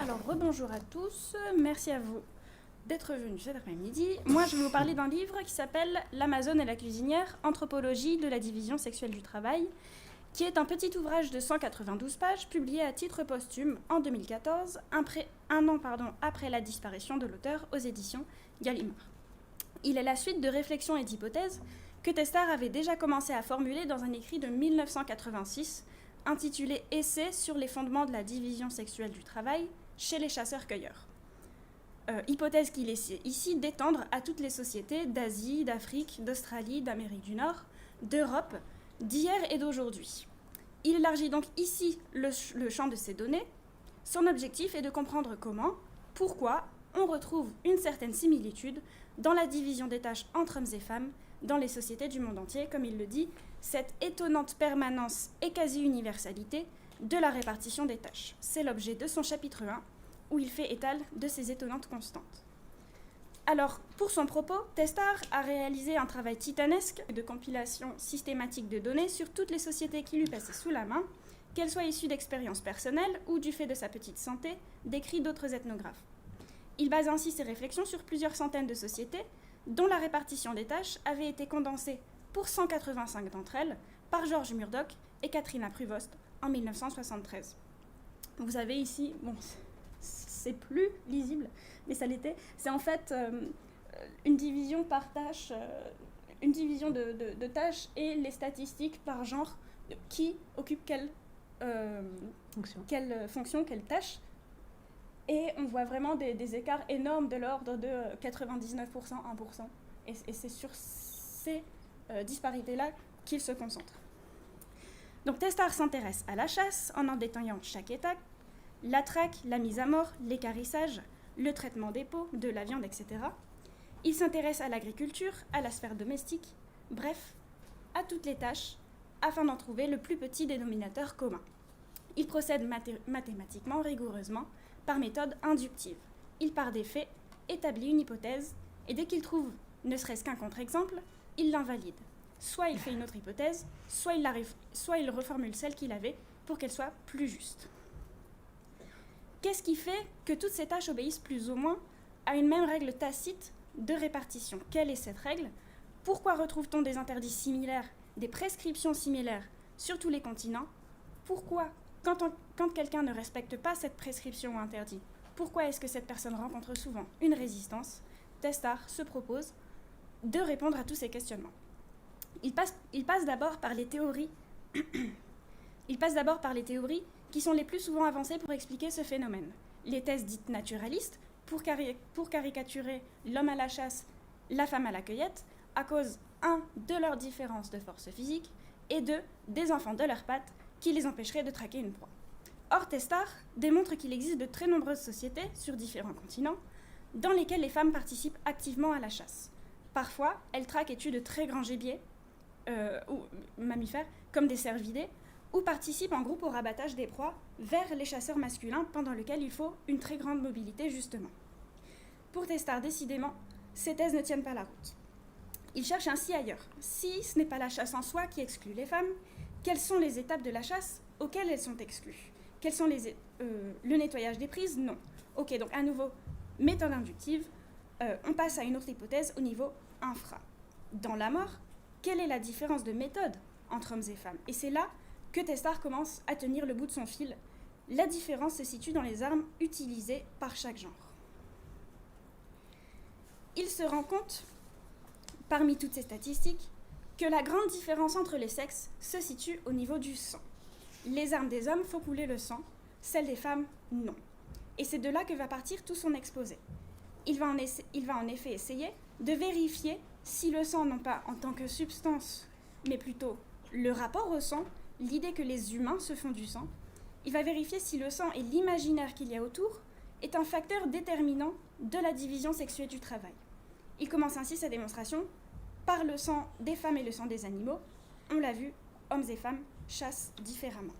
Alors, rebonjour à tous, merci à vous d'être venus cet après-midi. Moi, je vais vous parler d'un livre qui s'appelle « L'Amazone et la cuisinière, anthropologie de la division sexuelle du travail », qui est un petit ouvrage de 192 pages, publié à titre posthume en 2014, un an après la disparition de l'auteur aux éditions Gallimard. Il est la suite de réflexions et d'hypothèses que Testard avait déjà commencé à formuler dans un écrit de 1986, intitulé « Essai sur les fondements de la division sexuelle du travail chez les chasseurs-cueilleurs ». Hypothèse qu'il essaie ici d'étendre à toutes les sociétés d'Asie, d'Afrique, d'Australie, d'Amérique du Nord, d'Europe, d'hier et d'aujourd'hui. Il élargit donc ici le champ de ces données. Son objectif est de comprendre comment, pourquoi, on retrouve une certaine similitude dans la division des tâches entre hommes et femmes dans les sociétés du monde entier, comme il le dit, cette étonnante permanence et quasi-universalité de la répartition des tâches. C'est l'objet de son chapitre 1, où il fait étal de ces étonnantes constantes. Alors, pour son propos, Testard a réalisé un travail titanesque de compilation systématique de données sur toutes les sociétés qui lui passaient sous la main, qu'elles soient issues d'expériences personnelles ou du fait de sa petite santé, d'écrits d'autres ethnographes. Il base ainsi ses réflexions sur plusieurs centaines de sociétés, dont la répartition des tâches avait été condensée pour 185 d'entre elles par George Murdoch et Katrina Prevost en 1973. Vous avez ici, bon, c'est plus lisible, mais ça l'était. C'est en fait une division par tâche, une division de tâches et les statistiques par genre qui occupe quelle fonction, quelle tâche. Et on voit vraiment des écarts énormes de l'ordre de 99%, 1%. Et c'est sur ces disparités-là qu'il se concentre. Donc Testard s'intéresse à la chasse en détaillant chaque étape, la traque, la mise à mort, l'équarrissage, le traitement des peaux, de la viande, etc. Il s'intéresse à l'agriculture, à la sphère domestique, bref, à toutes les tâches, afin d'en trouver le plus petit dénominateur commun. Il procède mathématiquement, rigoureusement, par méthode inductive. Il part des faits, établit une hypothèse, et dès qu'il trouve ne serait-ce qu'un contre-exemple, il l'invalide. Soit il fait une autre hypothèse, soit il reformule celle qu'il avait pour qu'elle soit plus juste. Qu'est-ce qui fait que toutes ces tâches obéissent plus ou moins à une même règle tacite de répartition? Quelle est cette règle? Pourquoi retrouve-t-on des interdits similaires, des prescriptions similaires sur tous les continents? Pourquoi, quand quelqu'un ne respecte pas cette prescription ou interdit, pourquoi est-ce que cette personne rencontre souvent une résistance? Testard se propose de répondre à tous ces questionnements. Il passe d'abord par les théories. Il passe d'abord par les théories qui sont les plus souvent avancées pour expliquer ce phénomène. Les thèses dites naturalistes, pour caricaturer l'homme à la chasse, la femme à la cueillette, à cause, 1, de leur différence de force physique, et 2, des enfants de leurs pattes qui les empêcheraient de traquer une proie. Or, Testard démontre qu'il existe de très nombreuses sociétés sur différents continents dans lesquelles les femmes participent activement à la chasse. Parfois, elles traquent et tuent de très grands gibiers ou mammifères, comme des cervidés, ou participent en groupe au rabattage des proies vers les chasseurs masculins, pendant lequel il faut une très grande mobilité, justement. Pour Testard, décidément, ces thèses ne tiennent pas la route. Il cherche ainsi ailleurs. Si ce n'est pas la chasse en soi qui exclut les femmes, quelles sont les étapes de la chasse auxquelles elles sont exclues? Quels sont le nettoyage des prises? Non. Ok, donc à nouveau, méthode inductive, on passe à une autre hypothèse au niveau infra. Dans la mort, quelle est la différence de méthode entre hommes et femmes? Et c'est là que Testard commence à tenir le bout de son fil. La différence se situe dans les armes utilisées par chaque genre. Il se rend compte, parmi toutes ces statistiques, que la grande différence entre les sexes se situe au niveau du sang. Les armes des hommes font couler le sang, celles des femmes, non. Et c'est de là que va partir tout son exposé. Il va en effet essayer de vérifier si le sang, non pas en tant que substance, mais plutôt le rapport au sang, l'idée que les humains se font du sang, il va vérifier si le sang et l'imaginaire qu'il y a autour est un facteur déterminant de la division sexuelle du travail. Il commence ainsi sa démonstration par le sang des femmes et le sang des animaux. On l'a vu, hommes et femmes chassent différemment.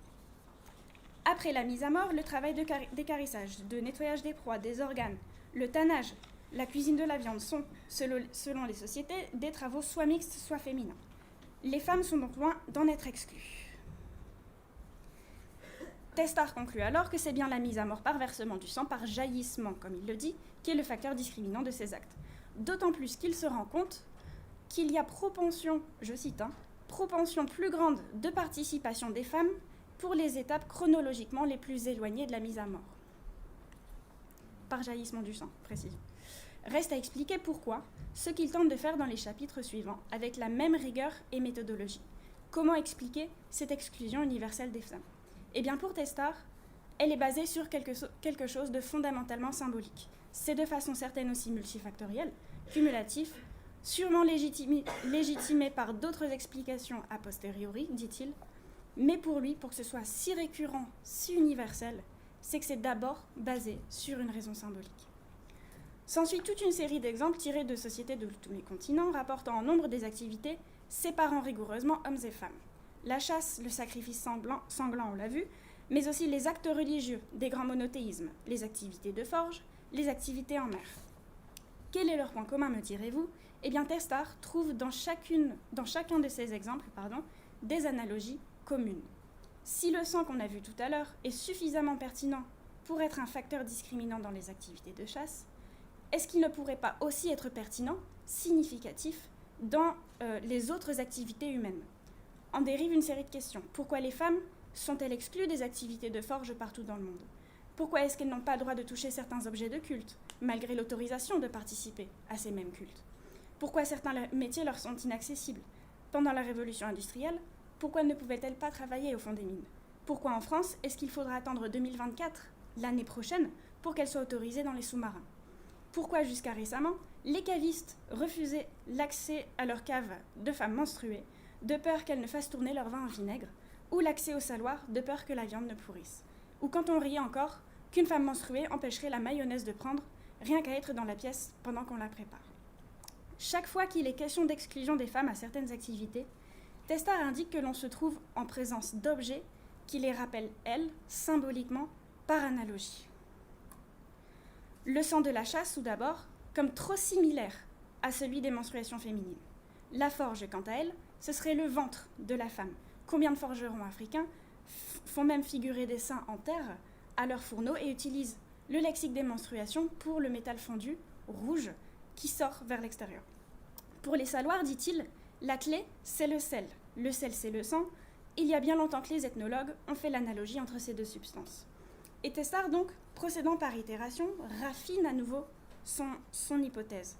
Après la mise à mort, le travail d'équarrissage, de nettoyage des proies, des organes, le tannage, la cuisine de la viande sont, selon les sociétés, des travaux soit mixtes, soit féminins. Les femmes sont donc loin d'en être exclues. Testard conclut alors que c'est bien la mise à mort par versement du sang, par jaillissement, comme il le dit, qui est le facteur discriminant de ces actes. D'autant plus qu'il se rend compte qu'il y a propension, je cite, propension plus grande de participation des femmes pour les étapes chronologiquement les plus éloignées de la mise à mort. Par jaillissement du sang, précise. Reste à expliquer pourquoi, ce qu'il tente de faire dans les chapitres suivants, avec la même rigueur et méthodologie. Comment expliquer cette exclusion universelle des femmes ? Eh bien, pour Testard, elle est basée sur quelque chose de fondamentalement symbolique. C'est de façon certaine aussi multifactorielle, cumulatif, sûrement légitimé par d'autres explications a posteriori, dit-il, mais pour lui, pour que ce soit si récurrent, si universel, c'est que c'est d'abord basé sur une raison symbolique. S'ensuit toute une série d'exemples tirés de sociétés de tous les continents, rapportant en nombre des activités, séparant rigoureusement hommes et femmes. La chasse, le sacrifice sanglant, on l'a vu, mais aussi les actes religieux, des grands monothéismes, les activités de forge, les activités en mer. Quel est leur point commun, me direz-vous ? Eh bien, Testard trouve dans chacun de ces exemples des analogies communes. Si le sang qu'on a vu tout à l'heure est suffisamment pertinent pour être un facteur discriminant dans les activités de chasse, est-ce qu'il ne pourrait pas aussi être pertinent, significatif, dans les autres activités humaines ? En dérive une série de questions. Pourquoi les femmes sont-elles exclues des activités de forge partout dans le monde ? Pourquoi est-ce qu'elles n'ont pas le droit de toucher certains objets de culte, malgré l'autorisation de participer à ces mêmes cultes ? Pourquoi certains métiers leur sont inaccessibles ? Pendant la révolution industrielle, pourquoi ne pouvaient-elles pas travailler au fond des mines ? Pourquoi en France est-ce qu'il faudra attendre 2024, l'année prochaine, pour qu'elles soient autorisées dans les sous-marins ? Pourquoi jusqu'à récemment, les cavistes refusaient l'accès à leur cave de femmes menstruées, de peur qu'elles ne fassent tourner leur vin en vinaigre, ou l'accès au saloir, de peur que la viande ne pourrisse ? Ou quand on riait encore qu'une femme menstruée empêcherait la mayonnaise de prendre, rien qu'à être dans la pièce pendant qu'on la prépare. Chaque fois qu'il est question d'exclusion des femmes à certaines activités, Testard indique que l'on se trouve en présence d'objets qui les rappellent, elles, symboliquement, par analogie. Le sang de la chasse, tout d'abord, comme trop similaire à celui des menstruations féminines. La forge, quant à elle, ce serait le ventre de la femme. Combien de forgerons africains font même figurer des seins en terre à leurs fourneaux et utilisent le lexique des menstruations pour le métal fondu, rouge, qui sort vers l'extérieur. Pour les saloirs, dit-il, la clé, c'est le sel. Le sel, c'est le sang. Il y a bien longtemps que les ethnologues ont fait l'analogie entre ces deux substances. Et Testard, donc, procédant par itération, raffine à nouveau son hypothèse.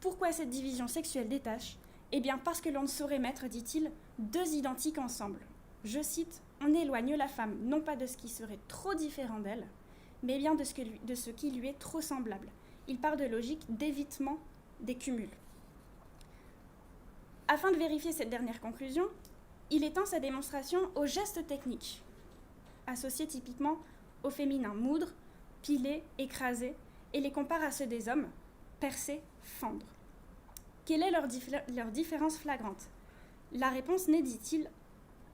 Pourquoi cette division sexuelle des tâches ? Eh bien, parce que l'on ne saurait mettre, dit-il, deux identiques ensemble. Je cite, « On éloigne la femme, non pas de ce qui serait trop différent d'elle, mais bien de ce qui lui est trop semblable. » Il part de logique d'évitement des cumuls. Afin de vérifier cette dernière conclusion, il étend sa démonstration aux gestes techniques, associés typiquement au féminin moudre, piler, écraser, et les compare à ceux des hommes, percer, fendre. Quelle est leur différence flagrante ? La réponse n'est, dit-il,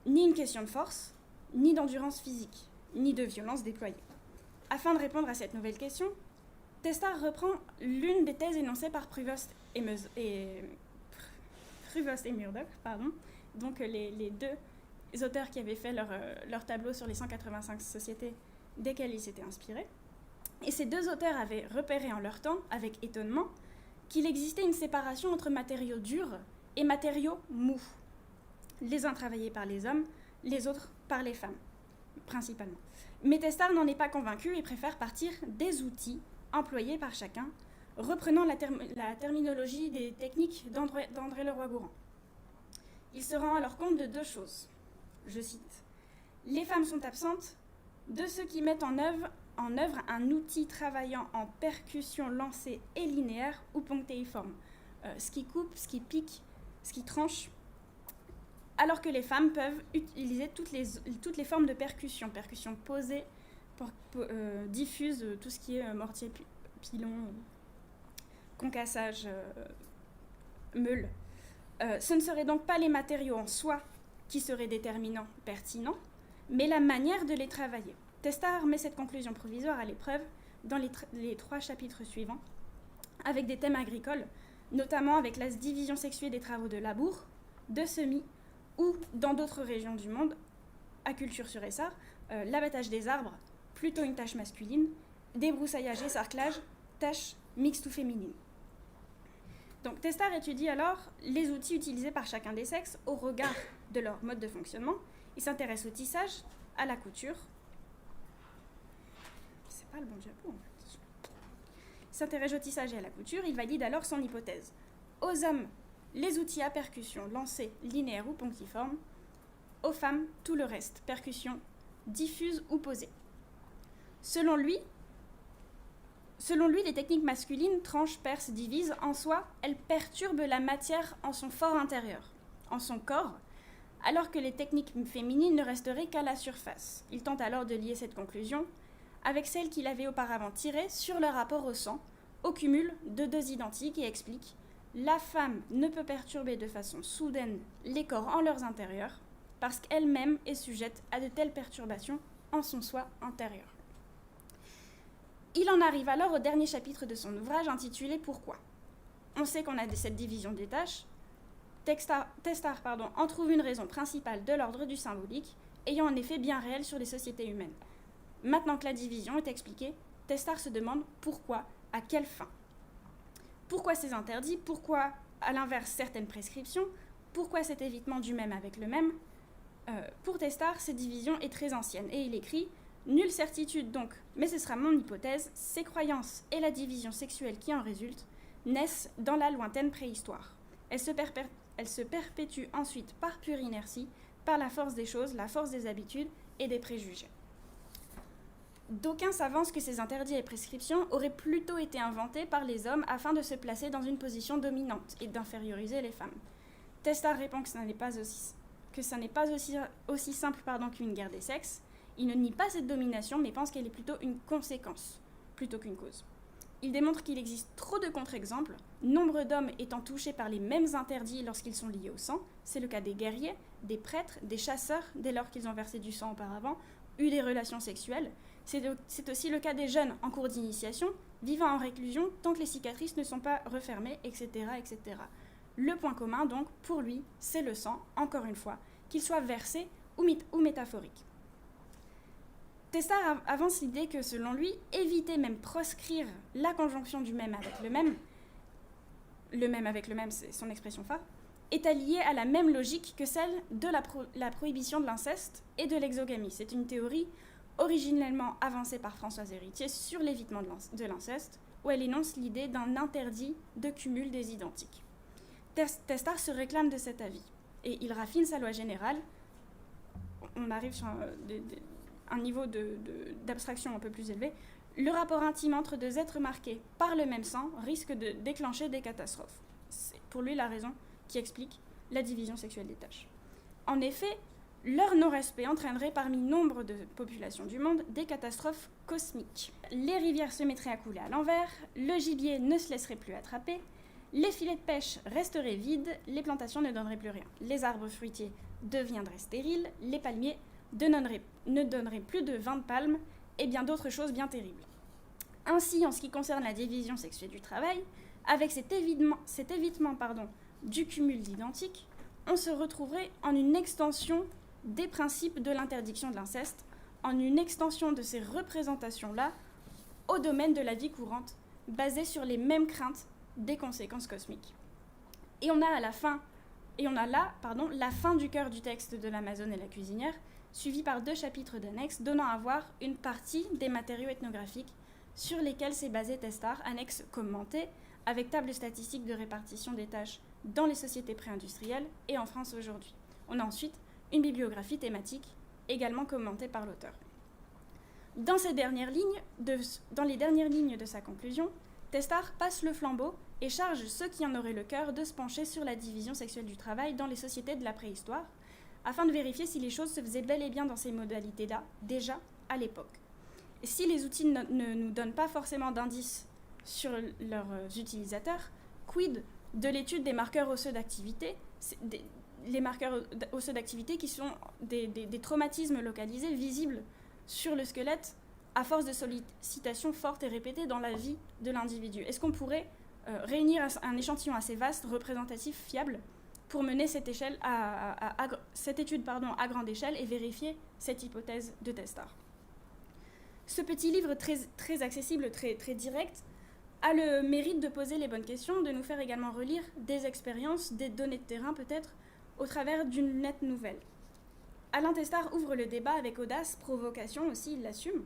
ni une question de force, ni d'endurance physique, ni de violence déployée. Afin de répondre à cette nouvelle question, Testard reprend l'une des thèses énoncées par Prevost et Murdoch, donc les deux auteurs qui avaient fait leur tableau sur les 185 sociétés desquelles ils s'étaient inspirés. Et ces deux auteurs avaient repéré en leur temps, avec étonnement, qu'il existait une séparation entre matériaux durs et matériaux mous. Les uns travaillés par les hommes, les autres par les femmes, principalement. Mais Testard n'en est pas convaincu et préfère partir des outils employés par chacun, reprenant la terminologie des techniques d'André Leroi-Gourhan. Il se rend alors compte de deux choses. Je cite, « Les femmes sont absentes de ceux qui mettent en œuvre un outil travaillant en percussion lancée et linéaire ou ponctéiforme, ce qui coupe, ce qui pique, ce qui tranche, alors que les femmes peuvent utiliser toutes les formes de percussion posée, diffuse, tout ce qui est mortier, pilon, concassage, meule. Ce ne seraient donc pas les matériaux en soi qui seraient déterminants, pertinents, mais la manière de les travailler. Testard met cette conclusion provisoire à l'épreuve dans les 3 chapitres suivants, avec des thèmes agricoles, notamment avec la division sexuée des travaux de labour, de semis, ou dans d'autres régions du monde, à Culture sur Essart, l'abattage des arbres, plutôt une tâche masculine, débroussaillage et sarclage, tâche mixte ou féminine. Donc Testard étudie alors les outils utilisés par chacun des sexes au regard de leur mode de fonctionnement. Il s'intéresse au tissage, à la couture. C'est pas le bon diapo en fait. Il s'intéresse au tissage et à la couture. Il valide alors son hypothèse. Aux hommes, les outils à percussion, lancés, linéaires ou ponctiformes. Aux femmes, tout le reste, percussion, diffuse ou posée. Selon lui, les techniques masculines tranchent, percent, divisent. En soi, elles perturbent la matière en son fort intérieur, en son corps, alors que les techniques féminines ne resteraient qu'à la surface. Il tente alors de lier cette conclusion avec celle qu'il avait auparavant tirée sur le rapport au sang, au cumul de deux identiques, et explique « La femme ne peut perturber de façon soudaine les corps en leurs intérieurs parce qu'elle-même est sujette à de telles perturbations en son soi intérieur. » Il en arrive alors au dernier chapitre de son ouvrage intitulé « Pourquoi ?» On sait qu'on a cette division des tâches. Testard en trouve une raison principale de l'ordre du symbolique, ayant un effet bien réel sur les sociétés humaines. Maintenant que la division est expliquée, Testard se demande pourquoi, à quelle fin. Pourquoi ces interdits? Pourquoi, à l'inverse, certaines prescriptions? Pourquoi cet évitement du même avec le même? Pour Testard, cette division est très ancienne, et il écrit « Nulle certitude donc, mais ce sera mon hypothèse, ces croyances et la division sexuelle qui en résulte naissent dans la lointaine préhistoire. Elles se perpétuent ensuite par pure inertie, par la force des choses, la force des habitudes et des préjugés. » D'aucuns s'avancent que ces interdits et prescriptions auraient plutôt été inventés par les hommes afin de se placer dans une position dominante et d'inférioriser les femmes. Testard répond que ça n'est pas aussi simple qu'une guerre des sexes. Il ne nie pas cette domination, mais pense qu'elle est plutôt une conséquence, plutôt qu'une cause. Il démontre qu'il existe trop de contre-exemples, nombre d'hommes étant touchés par les mêmes interdits lorsqu'ils sont liés au sang. C'est le cas des guerriers, des prêtres, des chasseurs, dès lors qu'ils ont versé du sang auparavant, eu des relations sexuelles. C'est aussi le cas des jeunes en cours d'initiation, vivant en réclusion tant que les cicatrices ne sont pas refermées, etc., etc. Le point commun, donc, pour lui, c'est le sang, encore une fois, qu'il soit versé ou métaphorique. Testard avance l'idée que, selon lui, éviter, même proscrire la conjonction du même avec le même avec le même, c'est son expression phare, est allié à la même logique que celle de la prohibition de l'inceste et de l'exogamie. C'est une théorie originellement avancée par Françoise Héritier sur l'évitement de l'inceste, où elle énonce l'idée d'un interdit de cumul des identiques. Testard se réclame de cet avis, et il raffine sa loi générale. On arrive sur un niveau d'abstraction un peu plus élevé. Le rapport intime entre deux êtres marqués par le même sang risque de déclencher des catastrophes. C'est pour lui la raison qui explique la division sexuelle des tâches. En effet, leur non-respect entraînerait parmi nombre de populations du monde des catastrophes cosmiques. Les rivières se mettraient à couler à l'envers, le gibier ne se laisserait plus attraper, les filets de pêche resteraient vides, les plantations ne donneraient plus rien. Les arbres fruitiers deviendraient stériles, les palmiers ne donneraient plus de vin de palme, et bien d'autres choses bien terribles. Ainsi, en ce qui concerne la division sexuelle du travail, avec cet évitement du cumul d'identique, on se retrouverait en une extension des principes de l'interdiction de l'inceste, en une extension de ces représentations-là au domaine de la vie courante, basée sur les mêmes craintes des conséquences cosmiques. Et on a là la fin du cœur du texte de l'Amazone et la cuisinière, suivi par 2 chapitres d'annexes donnant à voir une partie des matériaux ethnographiques sur lesquels s'est basé Testard, annexes commentées, avec table statistique de répartition des tâches dans les sociétés pré-industrielles et en France aujourd'hui. On a ensuite une bibliographie thématique, également commentée par l'auteur. Dans les dernières lignes de sa conclusion, Testard passe le flambeau et charge ceux qui en auraient le cœur de se pencher sur la division sexuelle du travail dans les sociétés de la préhistoire, afin de vérifier si les choses se faisaient bel et bien dans ces modalités-là, déjà à l'époque. Et si les outils ne nous donnent pas forcément d'indices sur leurs utilisateurs, quid de l'étude des marqueurs osseux d'activité, les marqueurs osseux d'activité qui sont des traumatismes localisés visibles sur le squelette à force de sollicitations fortes et répétées dans la vie de l'individu. Est-ce qu'on pourrait réunir un échantillon assez vaste, représentatif, fiable, pour mener cette étude à grande échelle et vérifier cette hypothèse de Testard. Ce petit livre très accessible, très direct, a le mérite de poser les bonnes questions, de nous faire également relire des expériences, des données de terrain peut-être, au travers d'une lunette nouvelle. Alain Testard ouvre le débat avec audace, provocation aussi, il l'assume,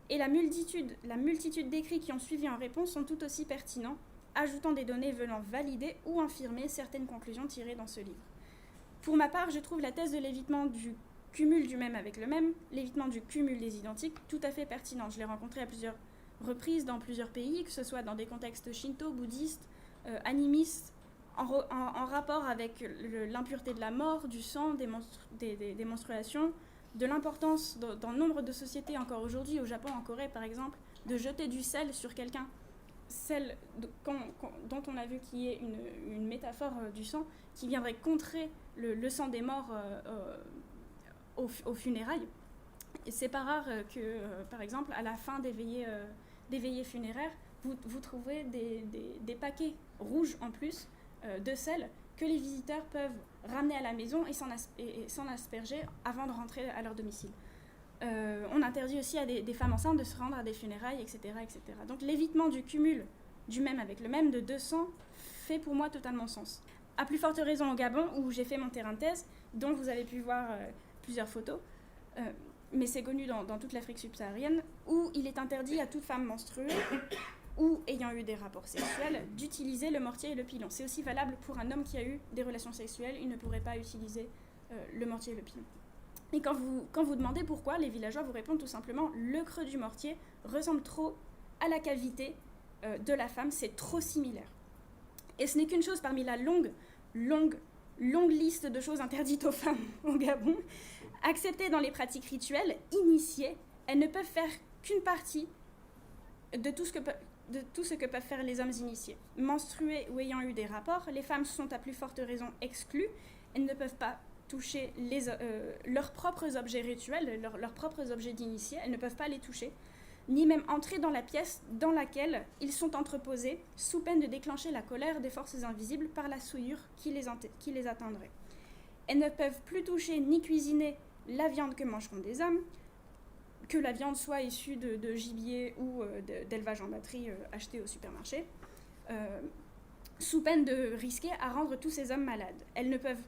et la multitude d'écrits qui ont suivi en réponse sont tout aussi pertinents, ajoutant des données venant valider ou infirmer certaines conclusions tirées dans ce livre. Pour ma part, je trouve la thèse de l'évitement du cumul du même avec le même, l'évitement du cumul des identiques, tout à fait pertinent. Je l'ai rencontré à plusieurs reprises dans plusieurs pays, que ce soit dans des contextes shinto, bouddhistes, animistes, en rapport avec l'impureté de la mort, du sang, des menstruations, de l'importance dans nombre de sociétés encore aujourd'hui, au Japon, en Corée par exemple, de jeter du sel sur quelqu'un, sel dont on a vu qu'il y ait une métaphore du sang qui viendrait contrer le sang des morts aux funérailles. Et c'est pas rare que, par exemple, à la fin des veillées funéraires, vous trouvez des paquets rouges en plus de sel que les visiteurs peuvent ramener à la maison et s'en asperger avant de rentrer à leur domicile. On interdit aussi à des femmes enceintes de se rendre à des funérailles, etc. etc. Donc l'évitement du cumul du même avec le même de 200 fait pour moi totalement sens. À plus forte raison au Gabon, où j'ai fait mon terrain de thèse, dont vous avez pu voir plusieurs photos, mais c'est connu dans toute l'Afrique subsaharienne, où il est interdit à toute femme menstruée ou ayant eu des rapports sexuels d'utiliser le mortier et le pilon. C'est aussi valable pour un homme qui a eu des relations sexuelles, il ne pourrait pas utiliser le mortier et le pilon. Et quand vous demandez pourquoi, les villageois vous répondent tout simplement « le creux du mortier ressemble trop à la cavité de la femme, c'est trop similaire ». Et ce n'est qu'une chose parmi la longue liste de choses interdites aux femmes au Gabon. Acceptées dans les pratiques rituelles, initiées, elles ne peuvent faire qu'une partie de tout ce que peuvent faire les hommes initiés. Menstruées ou ayant eu des rapports, les femmes sont à plus forte raison exclues. Elles ne peuvent pas toucher leurs propres objets rituels, leurs propres objets d'initiés. Elles ne peuvent pas les toucher, ni même entrer dans la pièce dans laquelle ils sont entreposés, sous peine de déclencher la colère des forces invisibles par la souillure qui les atteindrait. Elles ne peuvent plus toucher ni cuisiner la viande que mangeront des hommes, que la viande soit issue de gibier ou d'élevage en batterie acheté au supermarché, sous peine de risquer à rendre tous ces hommes malades. Elles ne peuvent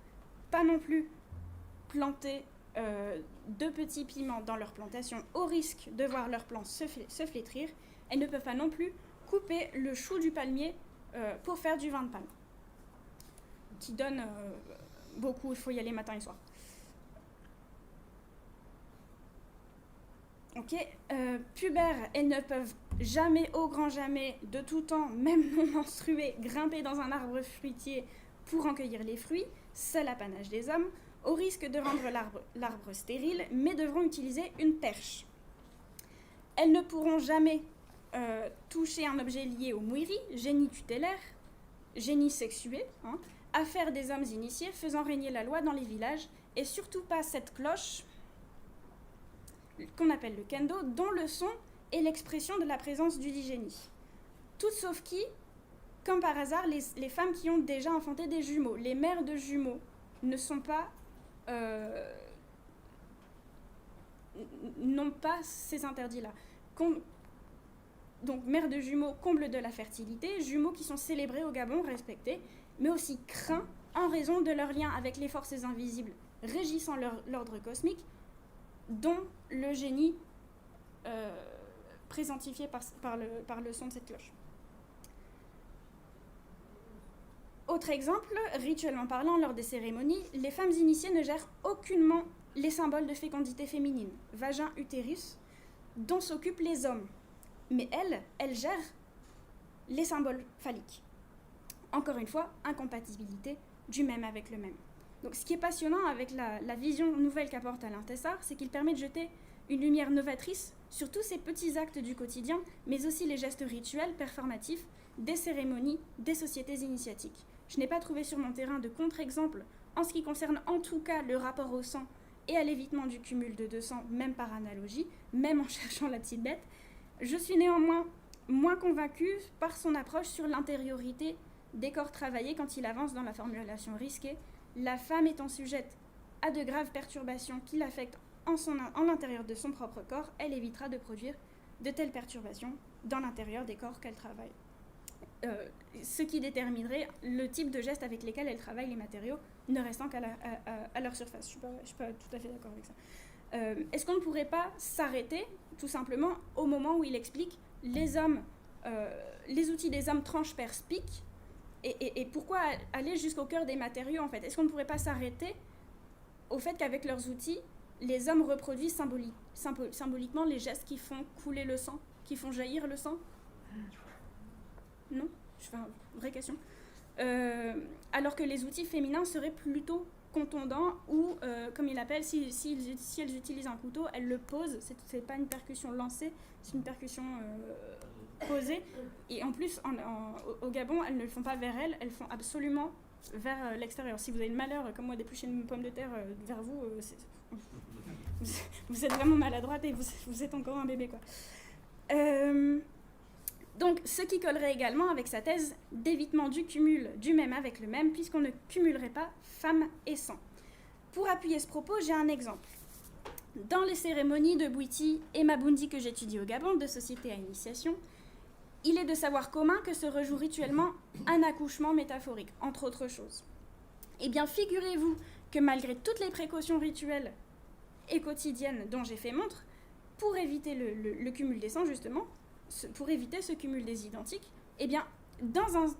pas non plus planter de petits piments dans leur plantation au risque de voir leurs plants se flétrir. Elles ne peuvent pas non plus couper le chou du palmier pour faire du vin de palme, qui donne beaucoup, il faut y aller matin et soir. Ok, pubères, elles ne peuvent jamais, au grand jamais, de tout temps, même non menstruées, grimper dans un arbre fruitier pour en cueillir les fruits, c'est l'apanage des hommes, au risque de rendre l'arbre stérile, mais devront utiliser une perche. Elles ne pourront jamais toucher un objet lié au mouiri, génie tutélaire, génie sexué, affaire des hommes initiés faisant régner la loi dans les villages, et surtout pas cette cloche qu'on appelle le kendo, dont le son est l'expression de la présence du dit génie. Toutes sauf qui, comme par hasard, les femmes qui ont déjà enfanté des jumeaux, les mères de jumeaux, n'ont pas ces interdits-là. Donc, mères de jumeaux, comble de la fertilité, jumeaux qui sont célébrés au Gabon, respectés, mais aussi craints en raison de leur lien avec les forces invisibles régissant l'ordre cosmique, dont le génie présentifié par le son de cette cloche. Autre exemple, rituellement parlant, lors des cérémonies, les femmes initiées ne gèrent aucunement les symboles de fécondité féminine, vagin, utérus, dont s'occupent les hommes. Mais elles gèrent les symboles phalliques. Encore une fois, incompatibilité du même avec le même. Donc ce qui est passionnant avec la vision nouvelle qu'apporte Alain Testard, c'est qu'il permet de jeter une lumière novatrice sur tous ces petits actes du quotidien, mais aussi les gestes rituels, performatifs, des cérémonies, des sociétés initiatiques. Je n'ai pas trouvé sur mon terrain de contre-exemple en ce qui concerne en tout cas le rapport au sang et à l'évitement du cumul de 200, même par analogie, même en cherchant la petite bête. Je suis néanmoins moins convaincue par son approche sur l'intériorité des corps travaillés quand il avance dans la formulation risquée la femme étant sujette à de graves perturbations qui l'affectent en l'intérieur de son propre corps, elle évitera de produire de telles perturbations dans l'intérieur des corps qu'elle travaille. Ce qui déterminerait le type de gestes avec lesquels elle travaille les matériaux, ne restant qu'à leur surface. Je ne suis pas tout à fait d'accord avec ça. Est-ce qu'on ne pourrait pas s'arrêter, tout simplement, au moment où il explique les outils des hommes tranchent, percent, piquent, et pourquoi aller jusqu'au cœur des matériaux, en fait? Est-ce qu'on ne pourrait pas s'arrêter au fait qu'avec leurs outils, les hommes reproduisent symboliquement les gestes qui font couler le sang, qui font jaillir le sang? Non? Je fais une vraie question. Alors que les outils féminins seraient plutôt contondants ou, comme il appelle, si elles utilisent un couteau, elles le posent. C'est pas une percussion lancée, c'est une percussion posée. Et en plus, au Gabon, elles ne le font pas vers elles font absolument vers l'extérieur. Si vous avez le malheur, comme moi, d'éplucher une pomme de terre vers vous, vous êtes vraiment maladroite et vous êtes encore un bébé, quoi. Donc, ce qui collerait également avec sa thèse d'évitement du cumul du même avec le même, puisqu'on ne cumulerait pas femme et sang. Pour appuyer ce propos, j'ai un exemple. Dans les cérémonies de Bwiti et Mabundi que j'étudie au Gabon, de société à initiation, il est de savoir commun que se rejoue rituellement un accouchement métaphorique, entre autres choses. Eh bien, figurez-vous que malgré toutes les précautions rituelles et quotidiennes dont j'ai fait montre, pour éviter le cumul des sangs, justement, pour éviter ce cumul des identiques, eh bien, dans un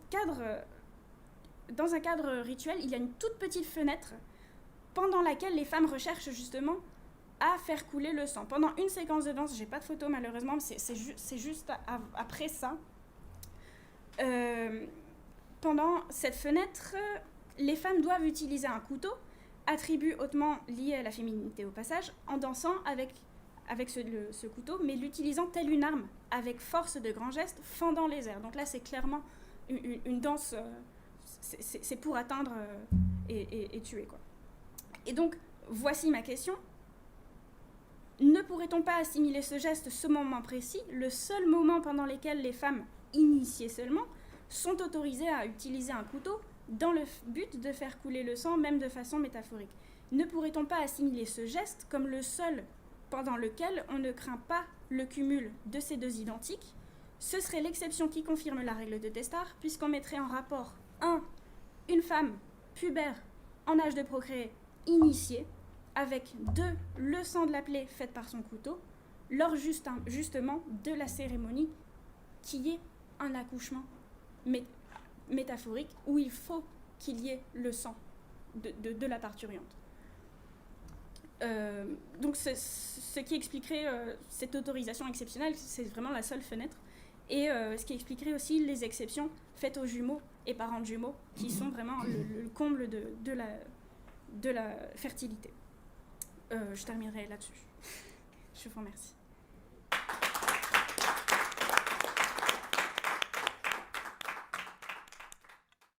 cadre rituel, il y a une toute petite fenêtre pendant laquelle les femmes recherchent justement à faire couler le sang. Pendant une séquence de danse, j'ai pas de photo malheureusement, mais c'est juste après ça. Pendant cette fenêtre, les femmes doivent utiliser un couteau, attribut hautement lié à la féminité au passage, en dansant avec ce couteau, mais l'utilisant telle une arme, avec force de grands gestes, fendant les airs. Donc là, c'est clairement une danse, c'est pour atteindre et tuer, quoi. Et donc, voici ma question. Ne pourrait-on pas assimiler ce geste, ce moment précis, le seul moment pendant lequel les femmes, initiées seulement, sont autorisées à utiliser un couteau dans le but de faire couler le sang, même de façon métaphorique? Ne pourrait-on pas assimiler ce geste comme le seul pendant lequel on ne craint pas le cumul de ces deux identiques? Ce serait l'exception qui confirme la règle de Testard, puisqu'on mettrait en rapport 1. Une femme pubère en âge de procréer initiée, avec 2. Le sang de la plaie faite par son couteau, lors justement de la cérémonie qui est un accouchement métaphorique où il faut qu'il y ait le sang de la parturiente. Donc ce qui expliquerait cette autorisation exceptionnelle, c'est vraiment la seule fenêtre, et ce qui expliquerait aussi les exceptions faites aux jumeaux et parents de jumeaux, qui sont vraiment le comble de la fertilité. Je terminerai là-dessus. Je vous remercie.